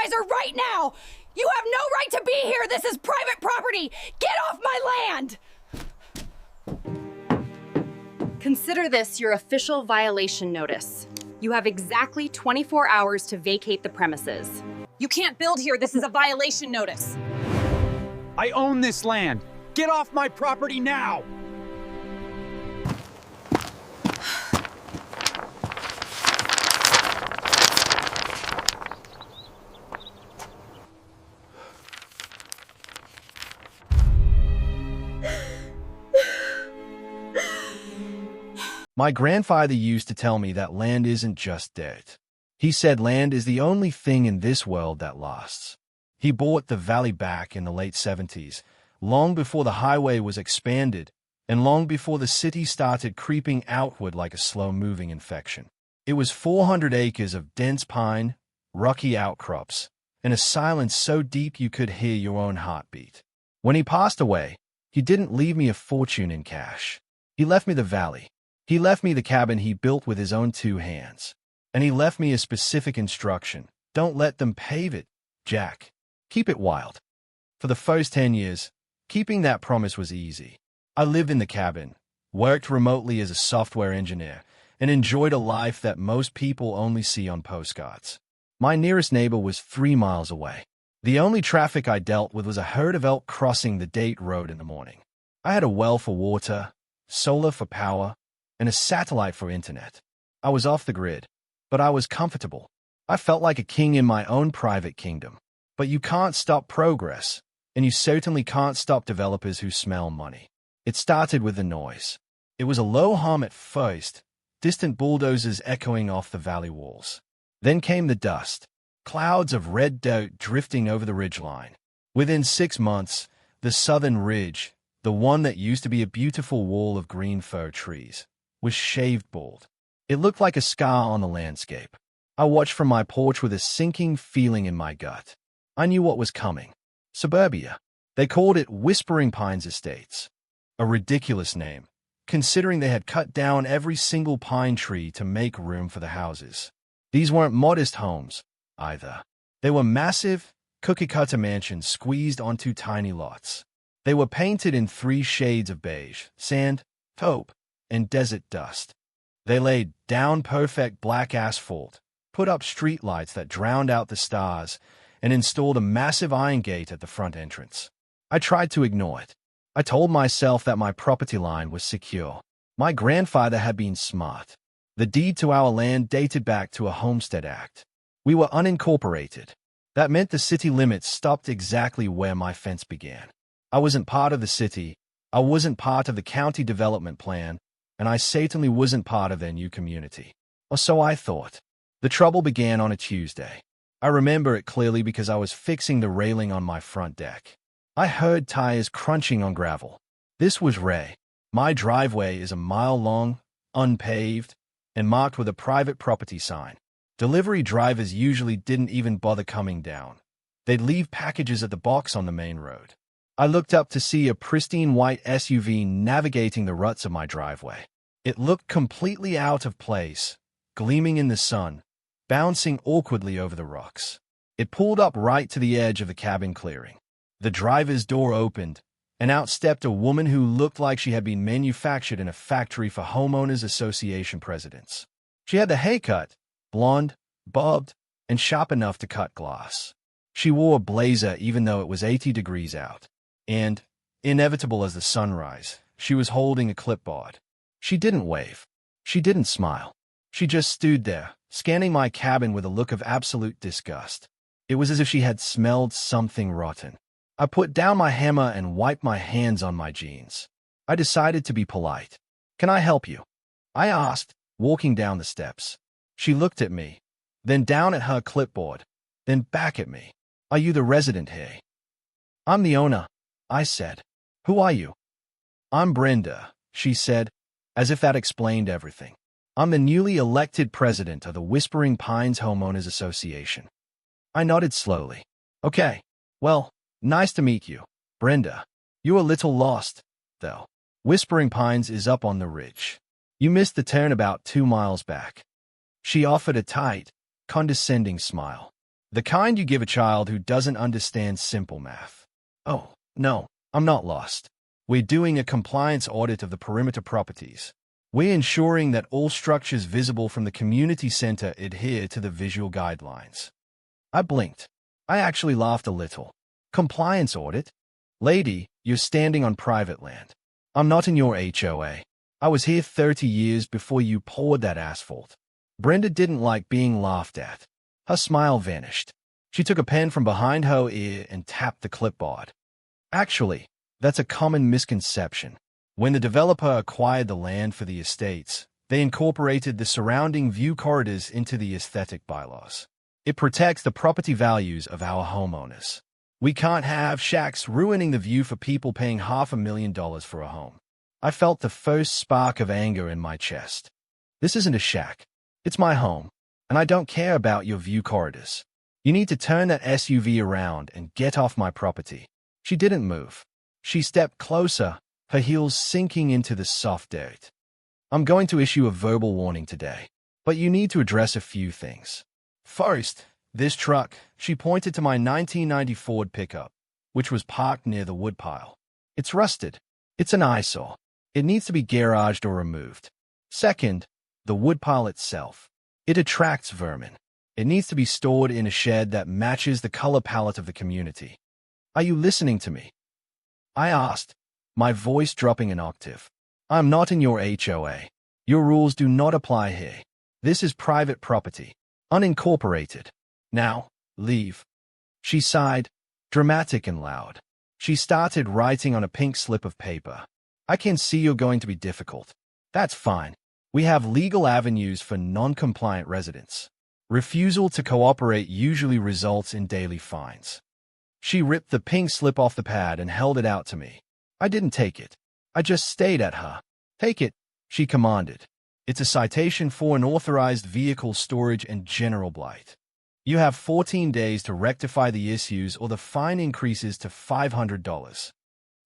supervisor right now! You have no right to be here! This is private property! Get off my land! Consider this your official violation notice. You have exactly 24 hours to vacate the premises. You can't build here. This is a violation notice. I own this land. Get off my property now! My grandfather used to tell me that land isn't just dirt. He said land is the only thing in this world that lasts. He bought the valley back in the late 70s, long before the highway was expanded, and long before the city started creeping outward like a slow-moving infection. It was 400 acres of dense pine, rocky outcrops, and a silence so deep you could hear your own heartbeat. When he passed away, he didn't leave me a fortune in cash. He left me the valley. He left me the cabin he built with his own 2 hands. And he left me a specific instruction. Don't let them pave it, Jack. Keep it wild. For the first 10 years, keeping that promise was easy. I lived in the cabin, worked remotely as a software engineer, and enjoyed a life that most people only see on postcards. My nearest neighbor was 3 miles away. The only traffic I dealt with was a herd of elk crossing the Date Road in the morning. I had a well for water, solar for power, and a satellite for internet. I was off the grid, but I was comfortable. I felt like a king in my own private kingdom. But you can't stop progress, and you certainly can't stop developers who smell money. It started with the noise. It was a low hum at first, distant bulldozers echoing off the valley walls. Then came the dust, clouds of red dirt drifting over the ridgeline. Within 6 months, the southern ridge, the one that used to be a beautiful wall of green fir trees, was shaved bald. It looked like a scar on the landscape. I watched from my porch with a sinking feeling in my gut. I knew what was coming. Suburbia. They called it Whispering Pines Estates. A ridiculous name, considering they had cut down every single pine tree to make room for the houses. These weren't modest homes, either. They were massive, cookie-cutter mansions squeezed onto tiny lots. They were painted in 3 shades of beige, sand, taupe, and desert dust. They laid down perfect black asphalt, put up streetlights that drowned out the stars, and installed a massive iron gate at the front entrance. I tried to ignore it. I told myself that my property line was secure. My grandfather had been smart. The deed to our land dated back to a Homestead Act. We were unincorporated. That meant the city limits stopped exactly where my fence began. I wasn't part of the city. I wasn't part of the county development plan, and I certainly wasn't part of their new community. Or so I thought. The trouble began on a Tuesday. I remember it clearly because I was fixing the railing on my front deck. I heard tires crunching on gravel. This was Ray. My driveway is a mile long, unpaved, and marked with a private property sign. Delivery drivers usually didn't even bother coming down. They'd leave packages at the box on the main road. I looked up to see a pristine white SUV navigating the ruts of my driveway. It looked completely out of place, gleaming in the sun, bouncing awkwardly over the rocks. It pulled up right to the edge of the cabin clearing. The driver's door opened, and out stepped a woman who looked like she had been manufactured in a factory for Homeowners Association presidents. She had the haircut, blonde, bobbed, and sharp enough to cut glass. She wore a blazer even though it was 80 degrees out. And, inevitable as the sunrise, she was holding a clipboard. She didn't wave. She didn't smile. She just stood there, scanning my cabin with a look of absolute disgust. It was as if she had smelled something rotten. I put down my hammer and wiped my hands on my jeans. I decided to be polite. "Can I help you?" I asked, walking down the steps. She looked at me, then down at her clipboard, then back at me. "Are you the resident here?" "I'm the owner," I said. "Who are you?" "I'm Brenda," she said, as if that explained everything. "I'm the newly elected president of the Whispering Pines Homeowners Association." I nodded slowly. "Okay, well, nice to meet you, Brenda. You're a little lost, though. Whispering Pines is up on the ridge. You missed the turn about 2 miles back." She offered a tight, condescending smile. The kind you give a child who doesn't understand simple math. Oh, no, I'm not lost. We're doing a compliance audit of the perimeter properties. We're ensuring that all structures visible from the community center adhere to the visual guidelines. I blinked. I actually laughed a little. Compliance audit? Lady, you're standing on private land. I'm not in your HOA. I was here 30 years before you poured that asphalt. Brenda didn't like being laughed at. Her smile vanished. She took a pen from behind her ear and tapped the clipboard. Actually, that's a common misconception. When the developer acquired the land for the estates, they incorporated the surrounding view corridors into the aesthetic bylaws. It protects the property values of our homeowners. We can't have shacks ruining the view for people paying $500,000 for a home. I felt the first spark of anger in my chest. This isn't a shack. It's my home, and I don't care about your view corridors. You need to turn that SUV around and get off my property. She didn't move. She stepped closer, her heels sinking into the soft dirt. I'm going to issue a verbal warning today, but you need to address a few things. First, this truck, she pointed to my 1990 Ford pickup, which was parked near the woodpile. It's rusted. It's an eyesore. It needs to be garaged or removed. Second, the woodpile itself. It attracts vermin. It needs to be stored in a shed that matches the color palette of the community. Are you listening to me? I asked, my voice dropping an octave. I'm not in your HOA. Your rules do not apply here. This is private property, unincorporated. Now, leave. She sighed, dramatic and loud. She started writing on a pink slip of paper. I can see you're going to be difficult. That's fine. We have legal avenues for non-compliant residents. Refusal to cooperate usually results in daily fines. She ripped the pink slip off the pad and held it out to me. I didn't take it. I just stayed at her. Take it, she commanded. It's a citation for unauthorized vehicle storage and general blight. You have 14 days to rectify the issues or the fine increases to $500.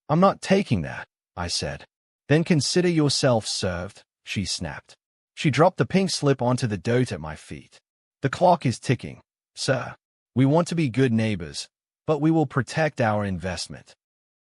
I'm not taking that, I said. Then consider yourself served, she snapped. She dropped the pink slip onto the dirt at my feet. The clock is ticking, sir. We want to be good neighbors, but we will protect our investment.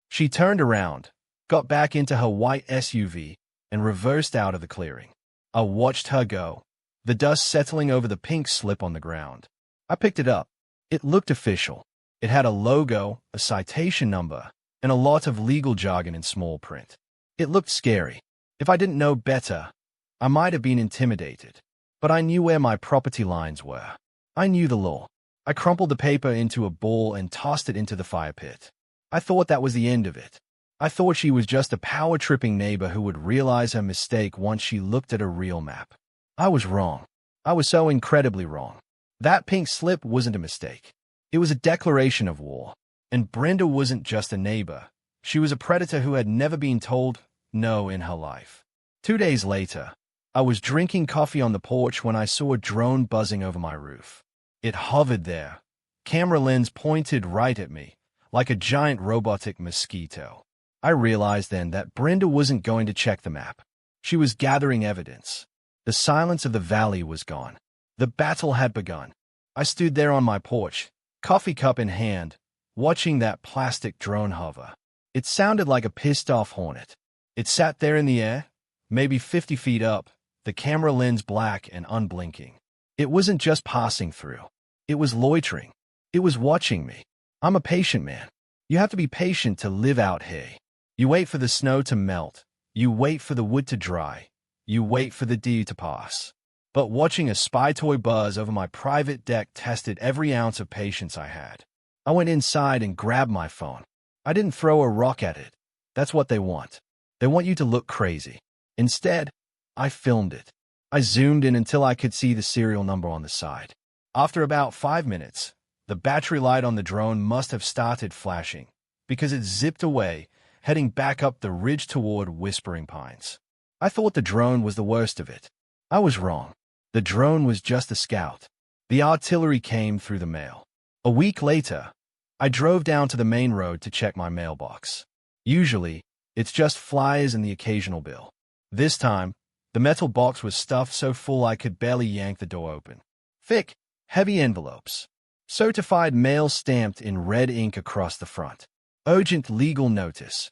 She turned around, got back into her white SUV, and reversed out of the clearing. I watched her go, the dust settling over the pink slip on the ground. I picked it up. It looked official. It had a logo, a citation number, and a lot of legal jargon in small print. It looked scary. If I didn't know better, I might have been intimidated. But I knew where my property lines were. I knew the law. I crumpled the paper into a ball and tossed it into the fire pit. I thought that was the end of it. I thought she was just a power-tripping neighbor who would realize her mistake once she looked at a real map. I was wrong. I was so incredibly wrong. That pink slip wasn't a mistake. It was a declaration of war. And Brenda wasn't just a neighbor. She was a predator who had never been told no in her life. 2 days later, I was drinking coffee on the porch when I saw a drone buzzing over my roof. It hovered there, camera lens pointed right at me, like a giant robotic mosquito. I realized then that Brenda wasn't going to check the map. She was gathering evidence. The silence of the valley was gone. The battle had begun. I stood there on my porch, coffee cup in hand, watching that plastic drone hover. It sounded like a pissed-off hornet. It sat there in the air, maybe 50 feet up, the camera lens black and unblinking. It wasn't just passing through. It was loitering. It was watching me. I'm a patient man. You have to be patient to live out here. You wait for the snow to melt. You wait for the wood to dry. You wait for the dew to pass. But watching a spy toy buzz over my private deck tested every ounce of patience I had. I went inside and grabbed my phone. I didn't throw a rock at it. That's what they want. They want you to look crazy. Instead, I filmed it. I zoomed in until I could see the serial number on the side. After about 5 minutes, the battery light on the drone must have started flashing, because it zipped away, heading back up the ridge toward Whispering Pines. I thought the drone was the worst of it. I was wrong. The drone was just a scout. The artillery came through the mail. A week later, I drove down to the main road to check my mailbox. Usually, it's just flyers and the occasional bill. This time, the metal box was stuffed so full I could barely yank the door open. Thick, heavy envelopes. Certified mail stamped in red ink across the front. Urgent legal notice.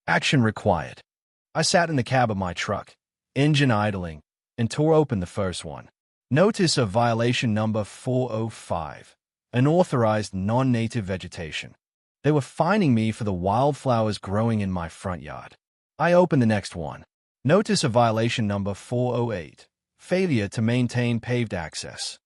Action required. I sat in the cab of my truck, engine idling, and tore open the first one. Notice of violation number 405. Unauthorized non-native vegetation. They were fining me for the wildflowers growing in my front yard. I opened the next one. Notice of violation number 408. Failure to maintain paved access.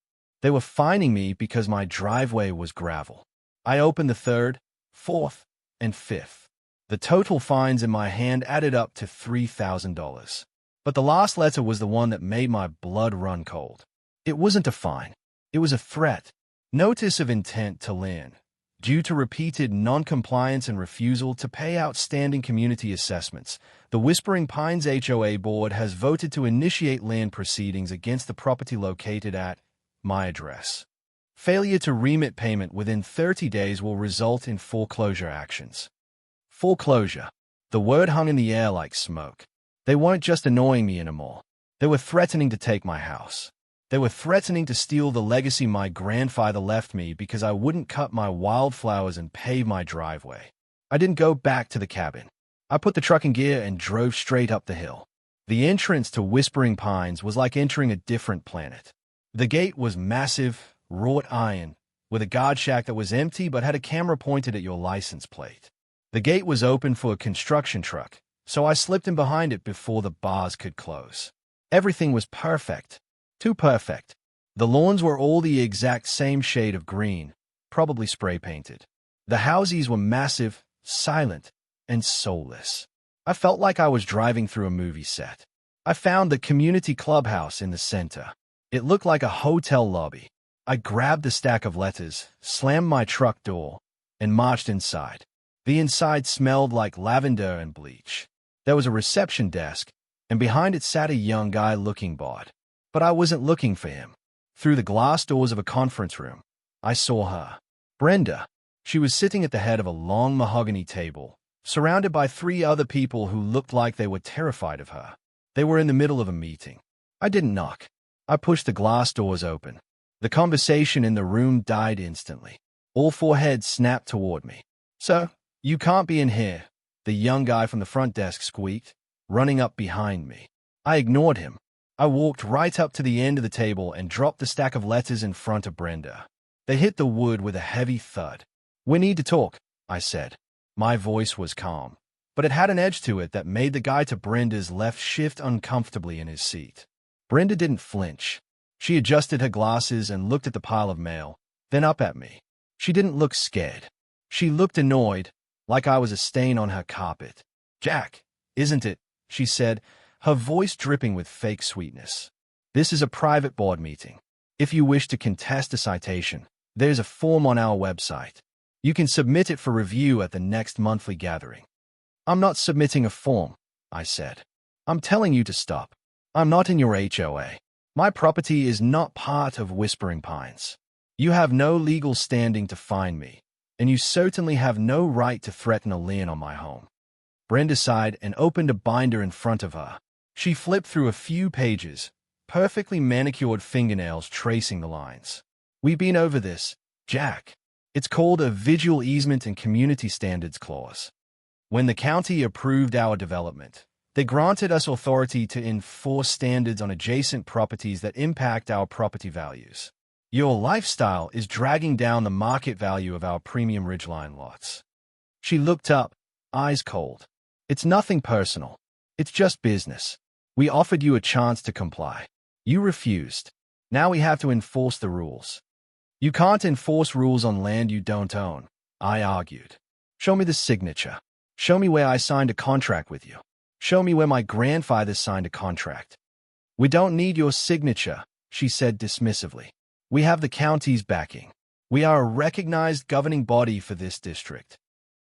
They were fining me because my driveway was gravel. I opened the third, fourth, and fifth. The total fines in my hand added up to $3,000. But the last letter was the one that made my blood run cold. It wasn't a fine. It was a threat. Notice of intent to lien. Due to repeated non-compliance and refusal to pay outstanding community assessments, the Whispering Pines HOA Board has voted to initiate land proceedings against the property located at my address. Failure to remit payment within 30 days will result in foreclosure actions. Foreclosure. The word hung in the air like smoke. They weren't just annoying me anymore. They were threatening to take my house. They were threatening to steal the legacy my grandfather left me because I wouldn't cut my wildflowers and pave my driveway. I didn't go back to the cabin. I put the truck in gear and drove straight up the hill. The entrance to Whispering Pines was like entering a different planet. The gate was massive, wrought iron, with a guard shack that was empty but had a camera pointed at your license plate. The gate was open for a construction truck, so I slipped in behind it before the bars could close. Everything was perfect. Too perfect. The lawns were all the exact same shade of green, probably spray-painted. The houses were massive, silent, and soulless. I felt like I was driving through a movie set. I found the community clubhouse in the center. It looked like a hotel lobby. I grabbed the stack of letters, slammed my truck door, and marched inside. The inside smelled like lavender and bleach. There was a reception desk, and behind it sat a young guy looking bored. But I wasn't looking for him. Through the glass doors of a conference room, I saw her. Brenda. She was sitting at the head of a long mahogany table, surrounded by 3 other people who looked like they were terrified of her. They were in the middle of a meeting. I didn't knock. I pushed the glass doors open. The conversation in the room died instantly. All 4 heads snapped toward me. "Sir, you can't be in here," the young guy from the front desk squeaked, running up behind me. I ignored him. I walked right up to the end of the table and dropped the stack of letters in front of Brenda. They hit the wood with a heavy thud. "We need to talk," I said. My voice was calm, but it had an edge to it that made the guy to Brenda's left shift uncomfortably in his seat. Brenda didn't flinch. She adjusted her glasses and looked at the pile of mail, then up at me. She didn't look scared. She looked annoyed, like I was a stain on her carpet. "Jack, isn't it?" she said, her voice dripping with fake sweetness. "This is a private board meeting. If you wish to contest a citation, there's a form on our website. You can submit it for review at the next monthly gathering." "I'm not submitting a form," I said. "I'm telling you to stop. I'm not in your HOA. My property is not part of Whispering Pines. You have no legal standing to fine me, and you certainly have no right to threaten a lien on my home." Brenda sighed and opened a binder in front of her. She flipped through a few pages, perfectly manicured fingernails tracing the lines. "We've been over this, Jack. It's called a Visual Easement and Community Standards Clause. When the county approved our development, they granted us authority to enforce standards on adjacent properties that impact our property values. Your lifestyle is dragging down the market value of our premium ridgeline lots." She looked up, eyes cold. "It's nothing personal. It's just business. We offered you a chance to comply. You refused. Now we have to enforce the rules." "You can't enforce rules on land you don't own," I argued. "Show me the signature. Show me where I signed a contract with you. Show me where my grandfather signed a contract." "We don't need your signature," she said dismissively. "We have the county's backing. We are a recognized governing body for this district."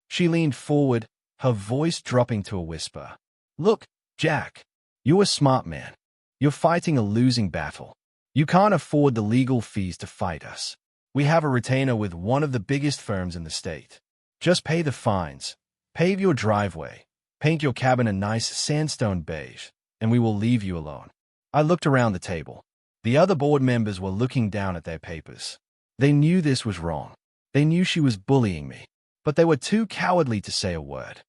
She leaned forward, her voice dropping to a whisper. "Look, Jack, you're a smart man. You're fighting a losing battle. You can't afford the legal fees to fight us. We have a retainer with one of the biggest firms in the state. Just pay the fines, pave your driveway, paint your cabin a nice sandstone beige, and we will leave you alone." I looked around the table. The other board members were looking down at their papers. They knew this was wrong. They knew she was bullying me, but they were too cowardly to say a word.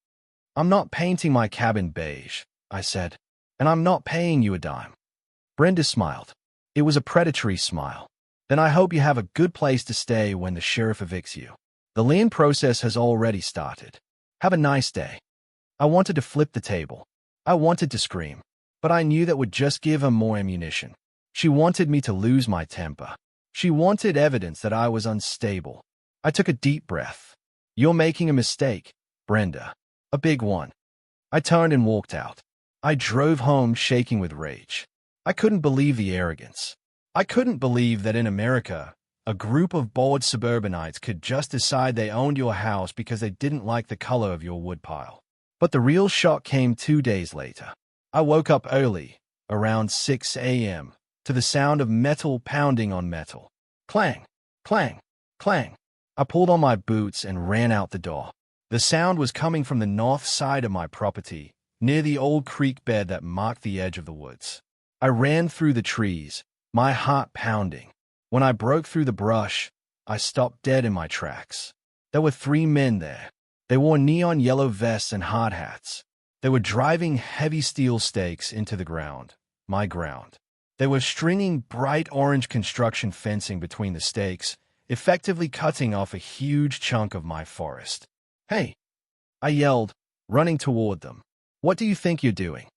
"I'm not painting my cabin beige," I said, "and I'm not paying you a dime." Brenda smiled. It was a predatory smile. "Then I hope you have a good place to stay when the sheriff evicts you. The lien process has already started. Have a nice day." I wanted to flip the table. I wanted to scream, but I knew that would just give her more ammunition. She wanted me to lose my temper. She wanted evidence that I was unstable. I took a deep breath. "You're making a mistake, Brenda. A big one." I turned and walked out. I drove home shaking with rage. I couldn't believe the arrogance. I couldn't believe that in America, a group of bored suburbanites could just decide they owned your house because they didn't like the color of your woodpile. But the real shock came 2 days later. I woke up early, around 6 a.m., to the sound of metal pounding on metal. Clang, clang, clang. I pulled on my boots and ran out the door. The sound was coming from the north side of my property, near the old creek bed that marked the edge of the woods. I ran through the trees, my heart pounding. When I broke through the brush, I stopped dead in my tracks. There were 3 men there. They wore neon yellow vests and hard hats. They were driving heavy steel stakes into the ground, my ground. They were stringing bright orange construction fencing between the stakes, effectively cutting off a huge chunk of my forest. "Hey!" I yelled, running toward them. "What do you think you're doing?"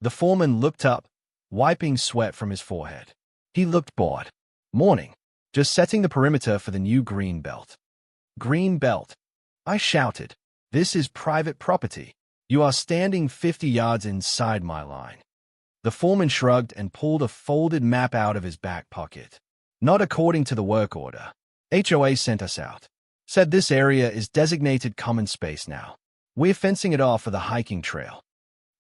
The foreman looked up, wiping sweat from his forehead. He looked bored. "Morning. Just setting the perimeter for the new green belt." "Green belt?" I shouted. "This is private property. You are standing 50 yards inside my line." The foreman shrugged and pulled a folded map out of his back pocket. "Not according to the work order. HOA sent us out. Said this area is designated common space now. We're fencing it off for the hiking trail."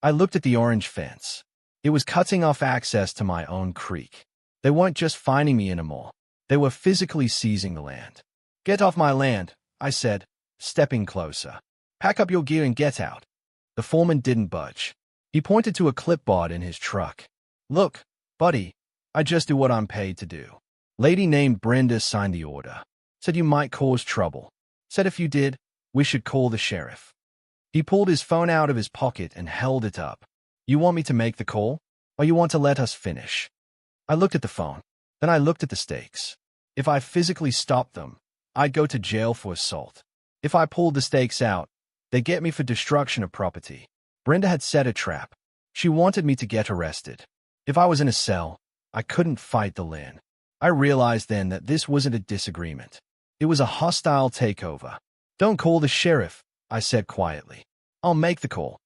I looked at the orange fence. It was cutting off access to my own creek. They weren't just fining me anymore. They were physically seizing the land. "Get off my land," I said, stepping closer. "Pack up your gear and get out." The foreman didn't budge. He pointed to a clipboard in his truck. "Look, buddy, I just do what I'm paid to do." Lady named Brenda signed the order. Said you might cause trouble. Said if you did, we should call the sheriff. He pulled his phone out of his pocket and held it up. "You want me to make the call, or you want to let us finish?" I looked at the phone. Then I looked at the stakes. If I physically stopped them, I'd go to jail for assault. If I pulled the stakes out, they'd get me for destruction of property. Brenda had set a trap. She wanted me to get arrested. If I was in a cell, I couldn't fight the lien. I realized then that this wasn't a disagreement. It was a hostile takeover. "Don't call the sheriff," I said quietly. "I'll make the call."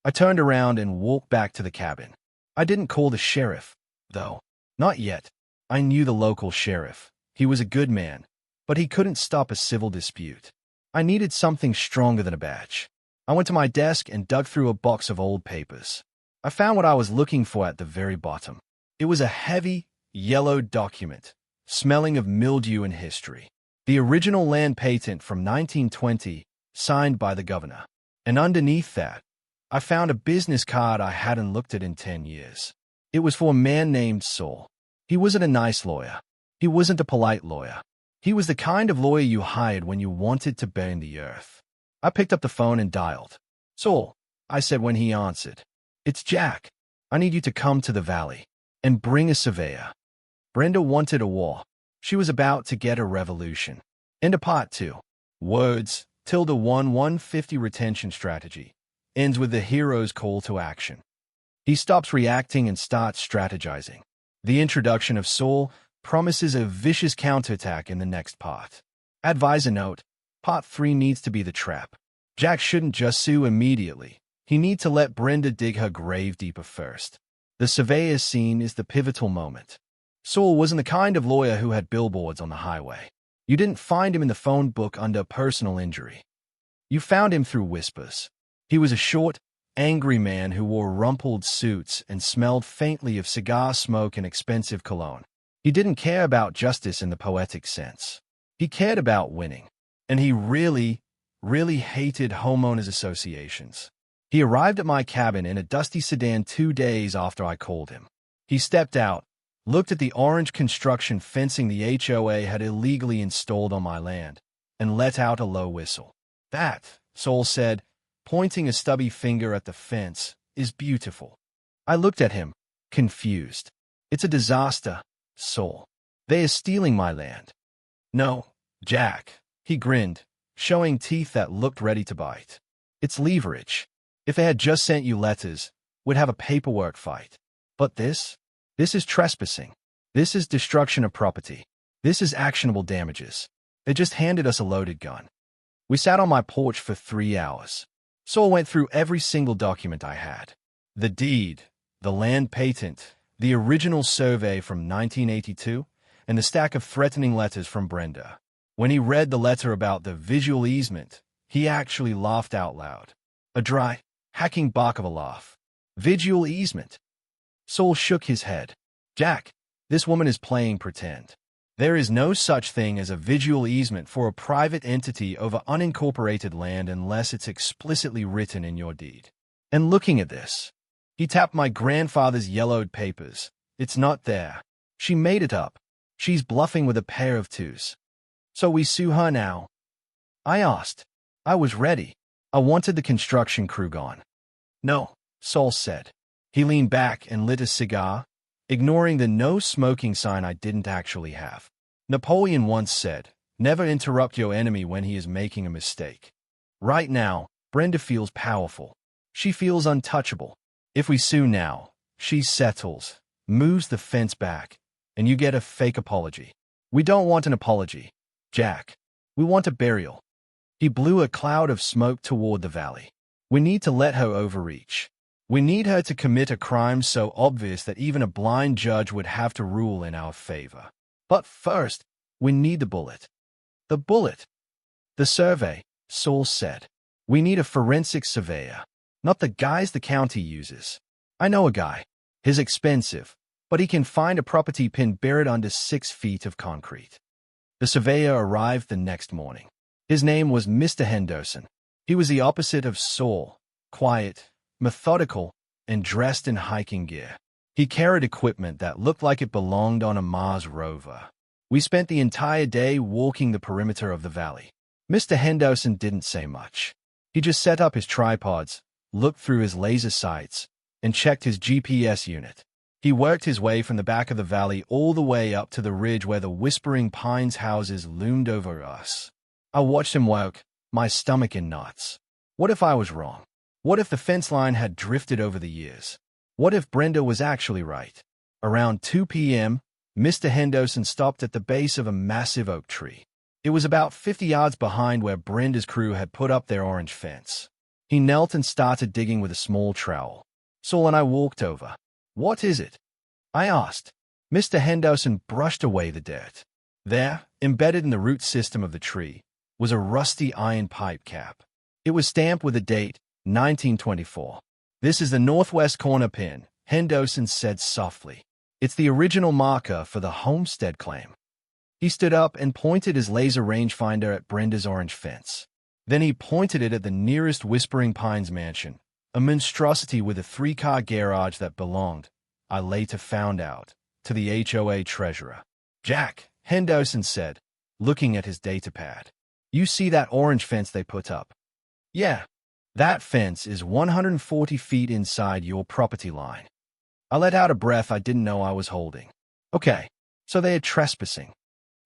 I turned around and walked back to the cabin. I didn't call the sheriff, though. Not yet. I knew the local sheriff. He was a good man, but he couldn't stop a civil dispute. I needed something stronger than a badge. I went to my desk and dug through a box of old papers. I found what I was looking for at the very bottom. It was a heavy, yellow document, smelling of mildew and history. The original land patent from 1920, signed by the governor. And underneath that, I found a business card I hadn't looked at in 10 years. It was for a man named Saul. He wasn't a nice lawyer. He wasn't a polite lawyer. He was the kind of lawyer you hired when you wanted to burn the earth. I picked up the phone and dialed. "Saul," I said when he answered. "It's Jack. I need you to come to the valley and bring a surveyor." Brenda wanted a war. She was about to get a revolution. Into part 2. Words, ~150 retention strategy. Ends with the hero's call to action. He stops reacting and starts strategizing. The introduction of Saul promises a vicious counterattack in the next part. Advisor note, part 3 needs to be the trap. Jack shouldn't just sue immediately. He needs to let Brenda dig her grave deeper first. The surveyor scene is the pivotal moment. Saul wasn't the kind of lawyer who had billboards on the highway. You didn't find him in the phone book under personal injury. You found him through whispers. He was a short, angry man who wore rumpled suits and smelled faintly of cigar smoke and expensive cologne. He didn't care about justice in the poetic sense. He cared about winning. And he really hated homeowners associations. He arrived at my cabin in a dusty sedan 2 days after I called him. He stepped out, looked at the orange construction fencing the HOA had illegally installed on my land, and let out a low whistle. That, Saul said, pointing a stubby finger at the fence, is beautiful. I looked at him, confused. It's a disaster, Saul. They are stealing my land. No, Jack, he grinned, showing teeth that looked ready to bite. It's leverage. If they had just sent you letters, we'd have a paperwork fight. But this is trespassing. This is destruction of property. This is actionable damages. They just handed us a loaded gun. We sat on my porch for 3 hours. Saul went through every single document I had. The deed, the land patent, the original survey from 1982, and the stack of threatening letters from Brenda. When he read the letter about the visual easement, he actually laughed out loud. A dry, hacking bark of a laugh. Visual easement. Saul shook his head. Jack, this woman is playing pretend. There is no such thing as a visual easement for a private entity over unincorporated land unless it's explicitly written in your deed. And looking at this, he tapped my grandfather's yellowed papers. It's not there. She made it up. She's bluffing with a pair of twos. So we sue her now? I asked. I was ready. I wanted the construction crew gone. No, Saul said. He leaned back and lit a cigar, ignoring the no smoking sign I didn't actually have. Napoleon once said, never interrupt your enemy when he is making a mistake. Right now, Brenda feels powerful. She feels untouchable. If we sue now, she settles, moves the fence back, and you get a fake apology. We don't want an apology, Jack. We want a burial. He blew a cloud of smoke toward the valley. We need to let her overreach. We need her to commit a crime so obvious that even a blind judge would have to rule in our favor. But first, we need the bullet. The bullet. The survey, Saul said. We need a forensic surveyor, not the guys the county uses. I know a guy. He's expensive, but he can find a property pin buried under 6 feet of concrete. The surveyor arrived the next morning. His name was Mr. Henderson. He was the opposite of Saul, quiet, methodical, and dressed in hiking gear. He carried equipment that looked like it belonged on a Mars rover. We spent the entire day walking the perimeter of the valley. Mr. Henderson didn't say much. He just set up his tripods, looked through his laser sights, and checked his GPS unit. He worked his way from the back of the valley all the way up to the ridge where the Whispering Pines houses loomed over us. I watched him work, my stomach in knots. What if I was wrong? What if the fence line had drifted over the years? What if Brenda was actually right? Around 2 p.m., Mr. Henderson stopped at the base of a massive oak tree. It was about 50 yards behind where Brenda's crew had put up their orange fence. He knelt and started digging with a small trowel. Saul and I walked over. What is it? I asked. Mr. Henderson brushed away the dirt. There, embedded in the root system of the tree, was a rusty iron pipe cap. It was stamped with a date, 1924. This is the northwest corner pin, Henderson said softly. It's the original marker for the homestead claim. He stood up and pointed his laser rangefinder at Brenda's orange fence. Then he pointed it at the nearest Whispering Pines mansion, a monstrosity with a 3-car garage that belonged, I later found out, to the HOA treasurer. Jack, Henderson said, looking at his datapad. You see that orange fence they put up? Yeah. That fence is 140 feet inside your property line. I let out a breath I didn't know I was holding. Okay, so they are trespassing.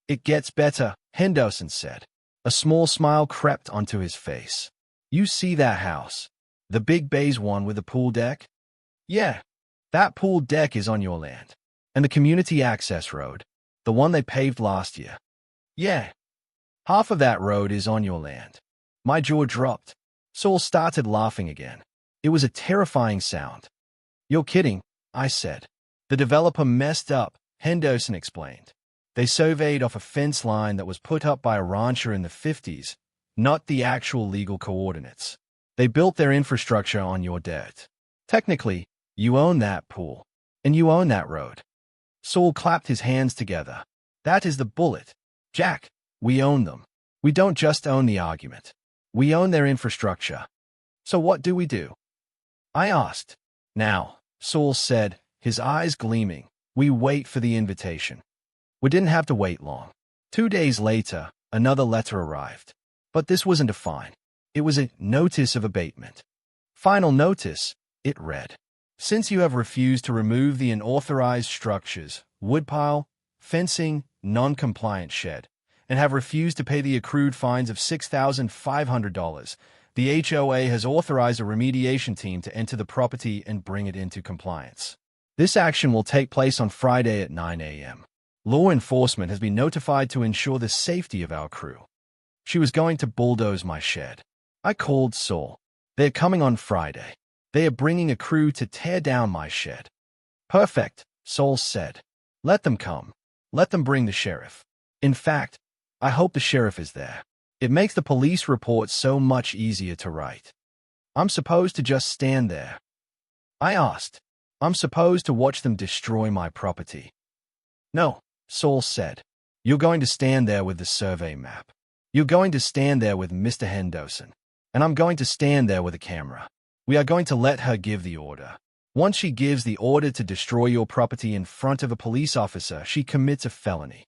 It gets better, Henderson said. A small smile crept onto his face. You see that house? The big beige one with the pool deck? Yeah, that pool deck is on your land. And the community access road, the one they paved last year. Yeah, half of that road is on your land. My jaw dropped. Saul started laughing again. It was a terrifying sound. You're kidding, I said. The developer messed up, Henderson explained. They surveyed off a fence line that was put up by a rancher in the 50s, not the actual legal coordinates. They built their infrastructure on your dirt. Technically, you own that pool, and you own that road. Saul clapped his hands together. That is the bullet. Jack, we own them. We don't just own the argument. We own their infrastructure. So what do we do? I asked. Now, Saul said, his eyes gleaming, We wait for the invitation. We didn't have to wait long. 2 days later, another letter arrived. But this wasn't a fine. It was a notice of abatement. Final notice, it read. Since you have refused to remove the unauthorized structures, woodpile, fencing, non-compliant shed, and have refused to pay the accrued fines of $6,500, the HOA has authorized a remediation team to enter the property and bring it into compliance. This action will take place on Friday at 9 a.m. Law enforcement has been notified to ensure the safety of our crew. She was going to bulldoze my shed. I called Saul. They're coming on Friday. They are bringing a crew to tear down my shed. Perfect, Saul said. Let them come. Let them bring the sheriff. In fact, I hope the sheriff is there. It makes the police report so much easier to write. I'm supposed to just stand there. I asked. I'm supposed to watch them destroy my property. No, Saul said. You're going to stand there with the survey map. You're going to stand there with Mr. Henderson. And I'm going to stand there with a camera. We are going to let her give the order. Once she gives the order to destroy your property in front of a police officer, she commits a felony.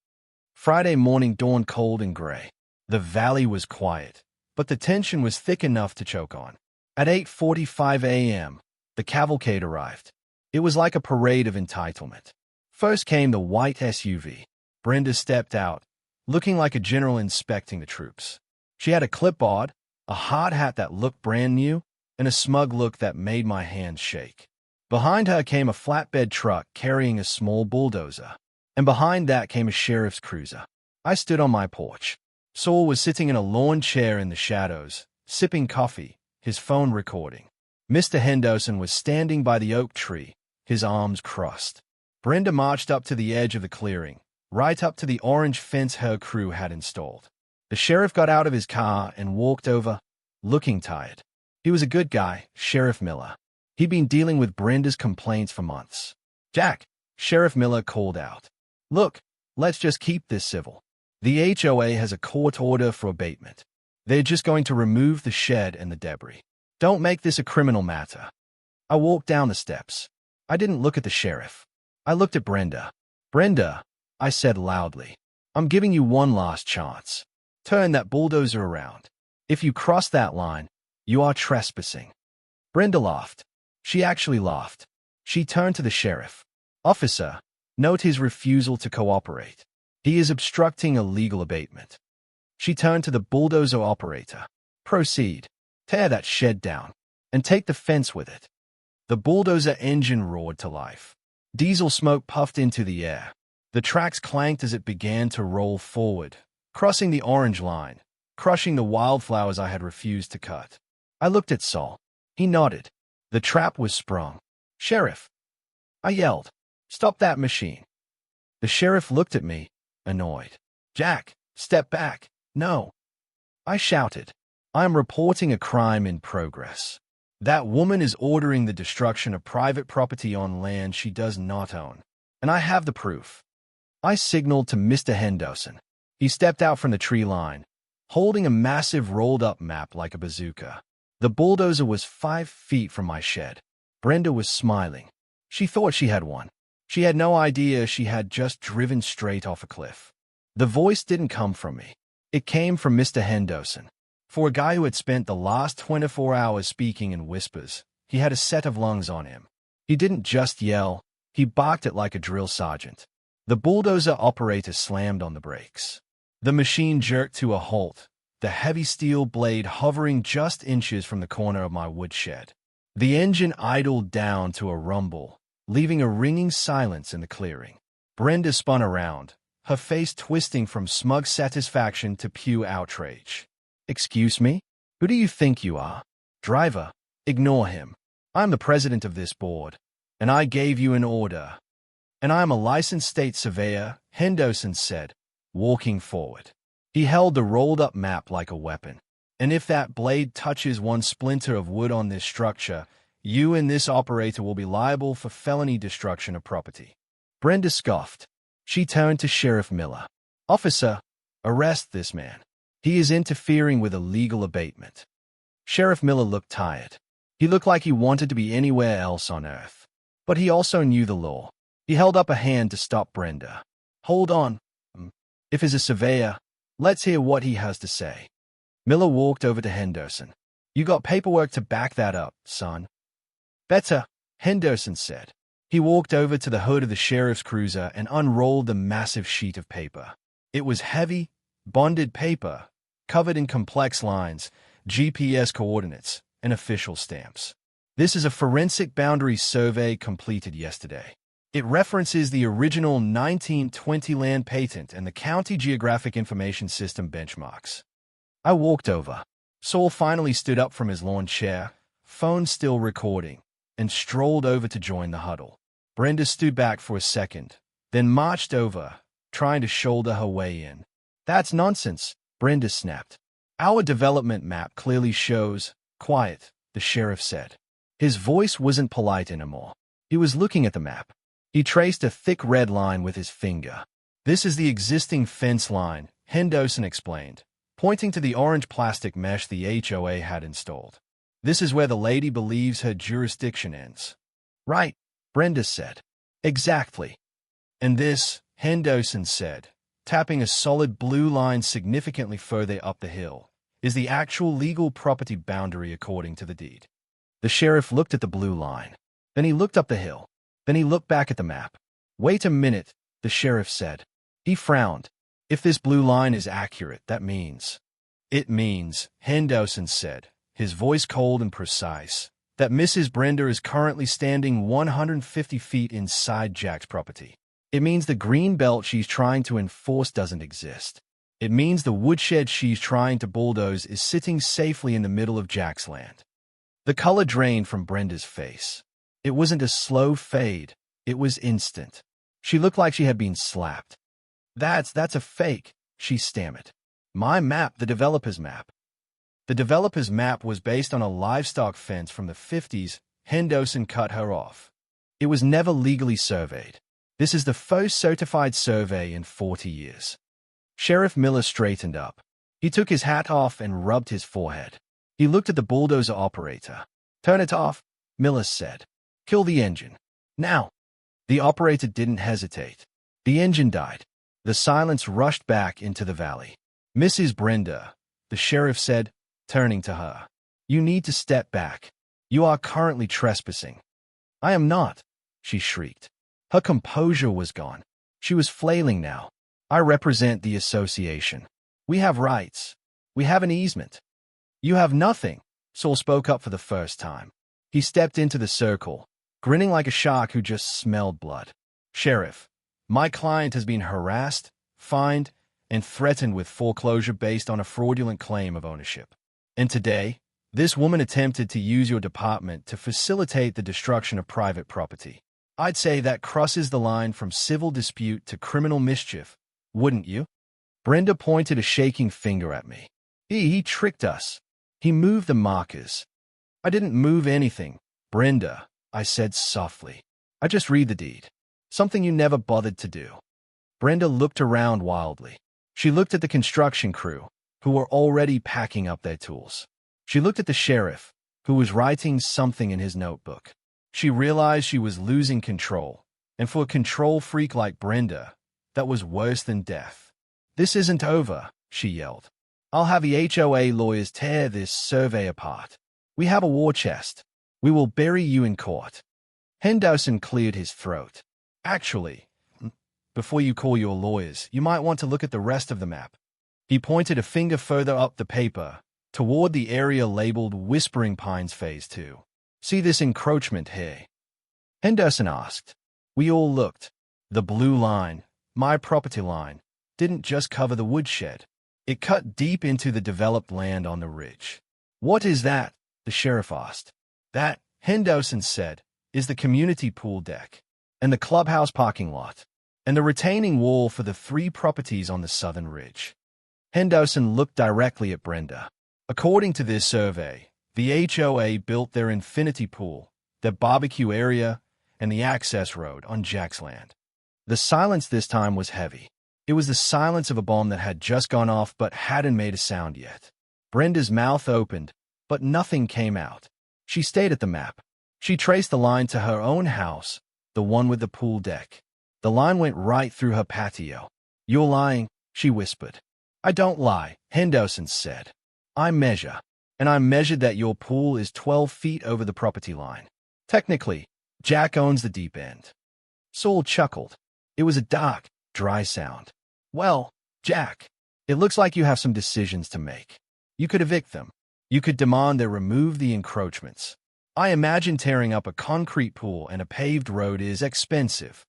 Friday morning dawned cold and gray. The valley was quiet, but the tension was thick enough to choke on. At 8:45 a.m., the cavalcade arrived. It was like a parade of entitlement. First came the white SUV. Brenda stepped out, looking like a general inspecting the troops. She had a clipboard, a hard hat that looked brand new, and a smug look that made my hands shake. Behind her came a flatbed truck carrying a small bulldozer, and behind that came a sheriff's cruiser. I stood on my porch. Saul was sitting in a lawn chair in the shadows, sipping coffee, his phone recording. Mr. Henderson was standing by the oak tree, his arms crossed. Brenda marched up to the edge of the clearing, right up to the orange fence her crew had installed. The sheriff got out of his car and walked over, looking tired. He was a good guy, Sheriff Miller. He'd been dealing with Brenda's complaints for months. Jack, Sheriff Miller called out. Look, let's just keep this civil. The HOA has a court order for abatement. They're just going to remove the shed and the debris. Don't make this a criminal matter. I walked down the steps. I didn't look at the sheriff. I looked at Brenda. Brenda, I said loudly, I'm giving you one last chance. Turn that bulldozer around. If you cross that line, you are trespassing. Brenda laughed. She actually laughed. She turned to the sheriff. Officer, note his refusal to cooperate. He is obstructing a legal abatement. She turned to the bulldozer operator. Proceed. Tear that shed down, and take the fence with it. The bulldozer engine roared to life. Diesel smoke puffed into the air. The tracks clanked as it began to roll forward, crossing the orange line, crushing the wildflowers I had refused to cut. I looked at Saul. He nodded. The trap was sprung. Sheriff! I yelled. Stop that machine. The sheriff looked at me, annoyed. Jack, step back. No. I shouted. I am reporting a crime in progress. That woman is ordering the destruction of private property on land she does not own. And I have the proof. I signaled to Mr. Henderson. He stepped out from the tree line, holding a massive rolled-up map like a bazooka. The bulldozer was 5 feet from my shed. Brenda was smiling. She thought she had one. She had no idea she had just driven straight off a cliff. The voice didn't come from me. It came from Mr. Henderson. For a guy who had spent the last 24 hours speaking in whispers, he had a set of lungs on him. He didn't just yell, he barked it like a drill sergeant. The bulldozer operator slammed on the brakes. The machine jerked to a halt, the heavy steel blade hovering just inches from the corner of my woodshed. The engine idled down to a rumble, leaving a ringing silence in the clearing. Brenda spun around, her face twisting from smug satisfaction to pure outrage. Excuse me? Who do you think you are? Driver, ignore him. I'm the president of this board, and I gave you an order. And I am a licensed state surveyor, Henderson said, walking forward. He held the rolled-up map like a weapon. And if that blade touches one splinter of wood on this structure, you and this operator will be liable for felony destruction of property. Brenda scoffed. She turned to Sheriff Miller. Officer, arrest this man. He is interfering with a legal abatement. Sheriff Miller looked tired. He looked like he wanted to be anywhere else on earth. But he also knew the law. He held up a hand to stop Brenda. Hold on. If he's a surveyor, let's hear what he has to say. Miller walked over to Henderson. You got paperwork to back that up, son. Better, Henderson said. He walked over to the hood of the sheriff's cruiser and unrolled the massive sheet of paper. It was heavy, bonded paper, covered in complex lines, GPS coordinates, and official stamps. This is a forensic boundary survey completed yesterday. It references the original 1920 land patent and the County Geographic Information System benchmarks. I walked over. Saul finally stood up from his lawn chair, phone still recording, and strolled over to join the huddle. Brenda stood back for a second, then marched over, trying to shoulder her way in. That's nonsense, Brenda snapped. Our development map clearly shows. Quiet, the sheriff said. His voice wasn't polite anymore. He was looking at the map. He traced a thick red line with his finger. This is the existing fence line, Henderson explained, pointing to the orange plastic mesh the HOA had installed. This is where the lady believes her jurisdiction ends. Right, Brenda said. Exactly. And this, Henderson said, tapping a solid blue line significantly further up the hill, is the actual legal property boundary according to the deed. The sheriff looked at the blue line. Then he looked up the hill. Then he looked back at the map. Wait a minute, the sheriff said. He frowned. If this blue line is accurate, that means... It means, Henderson said, his voice cold and precise, that Mrs. Brenda is currently standing 150 feet inside Jack's property. It means the green belt she's trying to enforce doesn't exist. It means the woodshed she's trying to bulldoze is sitting safely in the middle of Jack's land. The color drained from Brenda's face. It wasn't a slow fade. It was instant. She looked like she had been slapped. That's a fake, she stammered. My map, the developer's map. The developer's map was based on a livestock fence from the 50s. Henderson cut her off. It was never legally surveyed. This is the first certified survey in 40 years. Sheriff Miller straightened up. He took his hat off and rubbed his forehead. He looked at the bulldozer operator. Turn it off, Miller said. Kill the engine. Now. The operator didn't hesitate. The engine died. The silence rushed back into the valley. Mrs. Brenda, the sheriff said, turning to her. You need to step back. You are currently trespassing. I am not, she shrieked. Her composure was gone. She was flailing now. I represent the association. We have rights. We have an easement. You have nothing, Saul spoke up for the first time. He stepped into the circle, grinning like a shark who just smelled blood. Sheriff, my client has been harassed, fined, and threatened with foreclosure based on a fraudulent claim of ownership. And today, this woman attempted to use your department to facilitate the destruction of private property. I'd say that crosses the line from civil dispute to criminal mischief, wouldn't you? Brenda pointed a shaking finger at me. He tricked us. He moved the markers. I didn't move anything, Brenda, I said softly. I just read the deed. Something you never bothered to do. Brenda looked around wildly. She looked at the construction crew, who were already packing up their tools. She looked at the sheriff, who was writing something in his notebook. She realized she was losing control, and for a control freak like Brenda, that was worse than death. This isn't over, she yelled. I'll have the HOA lawyers tear this survey apart. We have a war chest. We will bury you in court. Henderson cleared his throat. Actually, before you call your lawyers, you might want to look at the rest of the map. He pointed a finger further up the paper, toward the area labeled Whispering Pines Phase 2. See this encroachment here? Henderson asked. We all looked. The blue line, my property line, didn't just cover the woodshed. It cut deep into the developed land on the ridge. What is that? The sheriff asked. That, Henderson said, is the community pool deck, and the clubhouse parking lot, and the retaining wall for the 3 properties on the southern ridge. Henderson looked directly at Brenda. According to this survey, the HOA built their infinity pool, their barbecue area, and the access road on Jack's land. The silence this time was heavy. It was the silence of a bomb that had just gone off but hadn't made a sound yet. Brenda's mouth opened, but nothing came out. She stayed at the map. She traced the line to her own house, the one with the pool deck. The line went right through her patio. "You're lying," she whispered. "I don't lie," Henderson said. "I measure. And I measured that your pool is 12 feet over the property line. Technically, Jack owns the deep end." Saul chuckled. It was a dark, dry sound. "Well, Jack, it looks like you have some decisions to make. You could evict them. You could demand they remove the encroachments. I imagine tearing up a concrete pool and a paved road is expensive."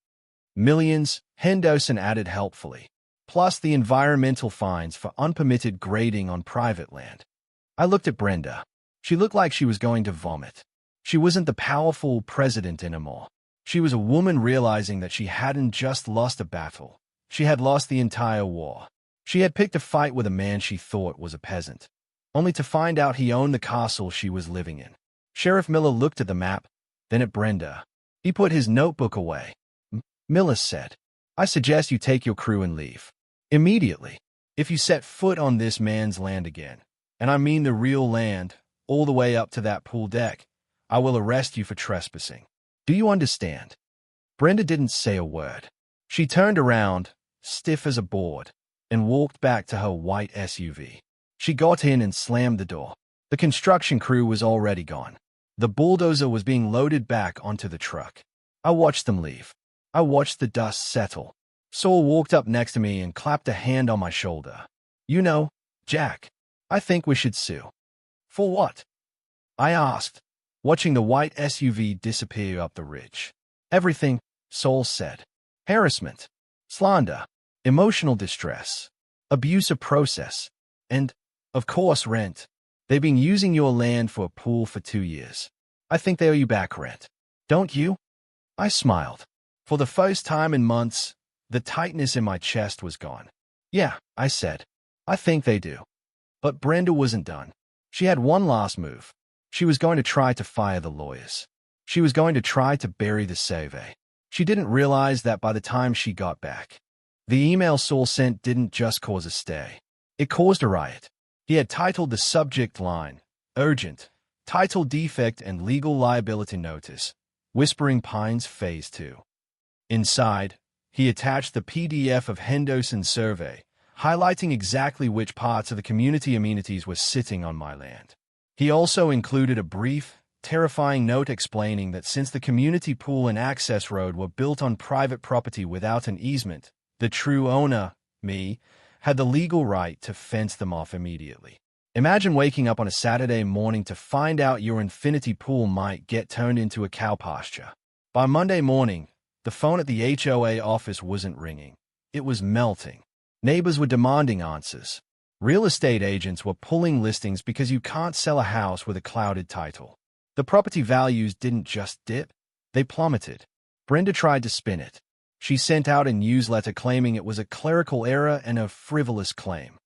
"Millions," Henderson added helpfully. "Plus the environmental fines for unpermitted grading on private land." I looked at Brenda. She looked like she was going to vomit. She wasn't the powerful president anymore. She was a woman realizing that she hadn't just lost a battle. She had lost the entire war. She had picked a fight with a man she thought was a peasant, only to find out he owned the castle she was living in. Sheriff Miller looked at the map, then at Brenda. He put his notebook away. Miller said, "I suggest you take your crew and leave. Immediately. If you set foot on this man's land again, and I mean the real land, all the way up to that pool deck, I will arrest you for trespassing. Do you understand?" Brenda didn't say a word. She turned around, stiff as a board, and walked back to her white SUV. She got in and slammed the door. The construction crew was already gone. The bulldozer was being loaded back onto the truck. I watched them leave. I watched the dust settle. Saul walked up next to me and clapped a hand on my shoulder. "You know, Jack, I think we should sue." "For what?" I asked, watching the white SUV disappear up the ridge. "Everything," Saul said. "Harassment, slander, emotional distress, abuse of process, and, of course, rent. They've been using your land for a pool for 2 years. I think they owe you back rent. Don't you?" I smiled. For the first time in months, the tightness in my chest was gone. "Yeah," I said. "I think they do." But Brenda wasn't done. She had one last move. She was going to try to fire the lawyers. She was going to try to bury the survey. She didn't realize that by the time she got back, the email Saul sent didn't just cause a stay. It caused a riot. He had titled the subject line, "Urgent, Title Defect and Legal Liability Notice, Whispering Pines Phase 2. Inside, he attached the PDF of Henderson's survey, highlighting exactly which parts of the community amenities were sitting on my land. He also included a brief, terrifying note explaining that since the community pool and access road were built on private property without an easement, the true owner, me, had the legal right to fence them off immediately. Imagine waking up on a Saturday morning to find out your infinity pool might get turned into a cow pasture. By Monday morning, the phone at the HOA office wasn't ringing. It was melting. Neighbors were demanding answers. Real estate agents were pulling listings because you can't sell a house with a clouded title. The property values didn't just dip, they plummeted. Brenda tried to spin it. She sent out a newsletter claiming it was a clerical error and a frivolous claim.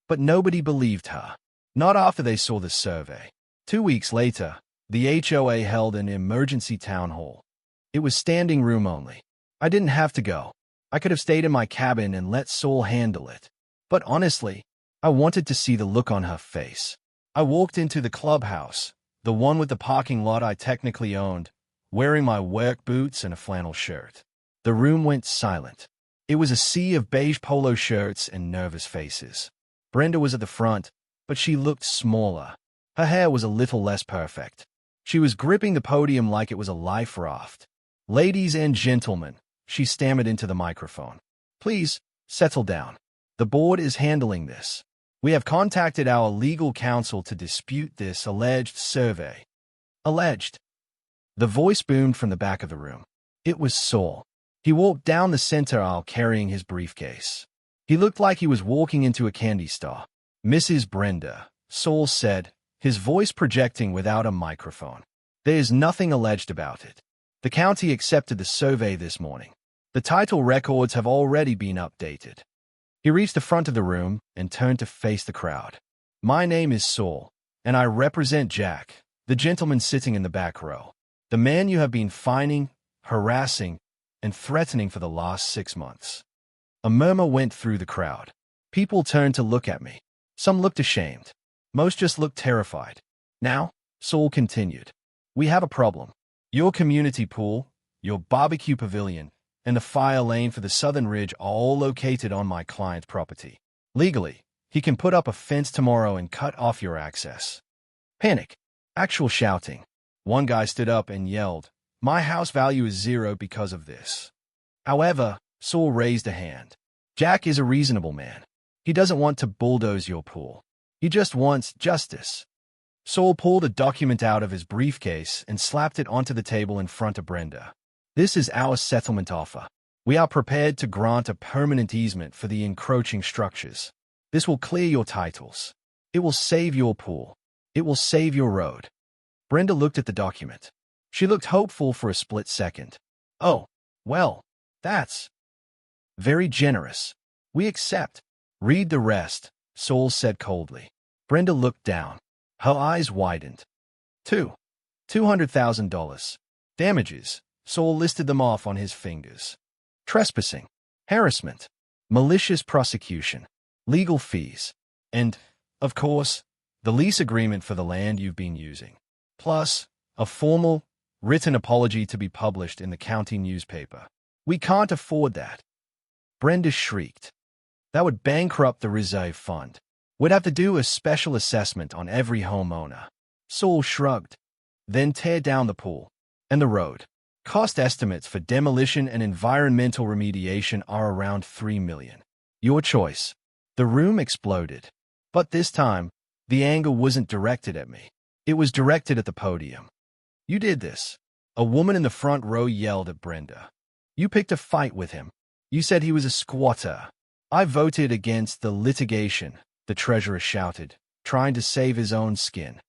But nobody believed her. Not after they saw the survey. 2 weeks later, the HOA held an emergency town hall. It was standing room only. I didn't have to go. I could have stayed in my cabin and let Saul handle it. But honestly, I wanted to see the look on her face. I walked into the clubhouse, the one with the parking lot I technically owned, wearing my work boots and a flannel shirt. The room went silent. It was a sea of beige polo shirts and nervous faces. Brenda was at the front, but she looked smaller. Her hair was a little less perfect. She was gripping the podium like it was a life raft. "Ladies and gentlemen," she stammered into the microphone. "Please, settle down. The board is handling this. We have contacted our legal counsel to dispute this alleged survey." Alleged. The voice boomed from the back of the room. It was Saul. He walked down the center aisle carrying his briefcase. He looked like he was walking into a candy store. "Mrs. Brenda," Saul said, his voice projecting without a microphone. "There is nothing alleged about it. The county accepted the survey this morning. The title records have already been updated." He reached the front of the room and turned to face the crowd. "My name is Saul, and I represent Jack, the gentleman sitting in the back row. The man you have been fining, harassing, and threatening for the last 6 months." A murmur went through the crowd. People turned to look at me. Some looked ashamed. Most just looked terrified. "Now," Saul continued, "we have a problem. Your community pool, your barbecue pavilion, and the fire lane for the southern ridge are all located on my client's property. Legally, he can put up a fence tomorrow and cut off your access. Panic. Actual shouting. One guy stood up and yelled, "My house value is 0 because of this." However, Saul raised a hand. Jack is a reasonable man. He doesn't want to bulldoze your pool. He just wants justice. Saul pulled a document out of his briefcase and slapped it onto the table in front of Brenda. "This is our settlement offer. We are prepared to grant a permanent easement for the encroaching structures. This will clear your titles. It will save your pool. It will save your road." Brenda looked at the document. She looked hopeful for a split second. "Oh, well, that's very generous. We accept." "Read the rest," Saul said coldly. Brenda looked down. Her eyes widened. $200,000. Damages. Saul listed them off on his fingers. Trespassing, harassment, malicious prosecution, legal fees, and, of course, the lease agreement for the land you've been using, plus a formal, written apology to be published in the county newspaper. "We can't afford that." Brenda shrieked. "That would bankrupt the reserve fund. We'd have to do a special assessment on every homeowner." Saul shrugged. "Then tear down the pool and the road. Cost estimates for demolition and environmental remediation are around $3 million. Your choice." The room exploded. But this time, the anger wasn't directed at me. It was directed at the podium. "You did this." A woman in the front row yelled at Brenda. "You picked a fight with him. You said he was a squatter." "I voted against the litigation," the treasurer shouted, trying to save his own skin.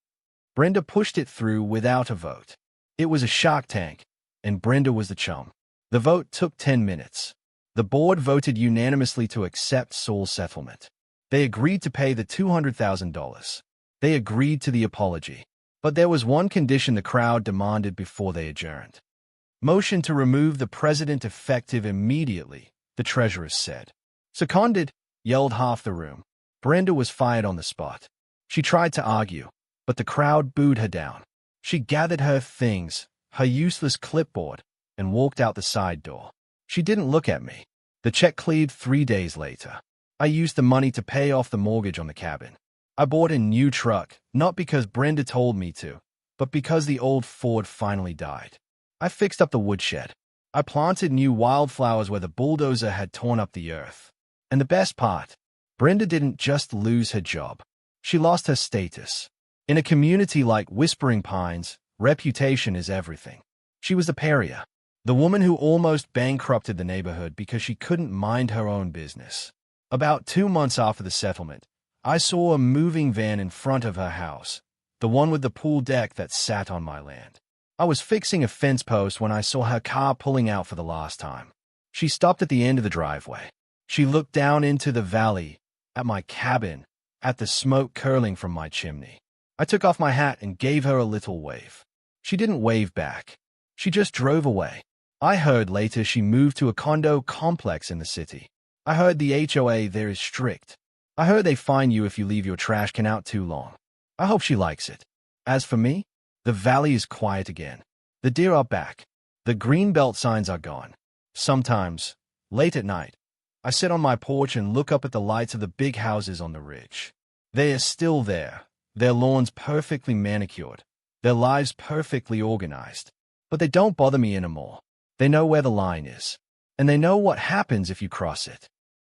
Brenda pushed it through without a vote. It was a Shark Tank, and Brenda was the chum. The vote took 10 minutes. The board voted unanimously to accept Saul's settlement. They agreed to pay the $200,000. They agreed to the apology. But there was one condition the crowd demanded before they adjourned. "Motion to remove the president effective immediately," the treasurer said. "Seconded," yelled half the room. Brenda was fired on the spot. She tried to argue, but the crowd booed her down. She gathered her things, her useless clipboard, and walked out the side door. She didn't look at me. The check cleared 3 days later. I used the money to pay off the mortgage on the cabin. I bought a new truck, not because Brenda told me to, but because the old Ford finally died. I fixed up the woodshed. I planted new wildflowers where the bulldozer had torn up the earth. And the best part, Brenda didn't just lose her job. She lost her status. In a community like Whispering Pines, reputation is everything. She was the pariah, the woman who almost bankrupted the neighborhood because she couldn't mind her own business. About 2 months after the settlement, I saw a moving van in front of her house, the one with the pool deck that sat on my land. I was fixing a fence post when I saw her car pulling out for the last time. She stopped at the end of the driveway. She looked down into the valley, at my cabin, at the smoke curling from my chimney. I took off my hat and gave her a little wave. She didn't wave back. She just drove away. I heard later she moved to a condo complex in the city. I heard the HOA there is strict. I heard they fine you if you leave your trash can out too long. I hope she likes it. As for me, the valley is quiet again. The deer are back. The greenbelt signs are gone. Sometimes, late at night, I sit on my porch and look up at the lights of the big houses on the ridge. They are still there, their lawns perfectly manicured, their lives perfectly organized. But they don't bother me anymore. They know where the line is, and they know what happens if you cross it.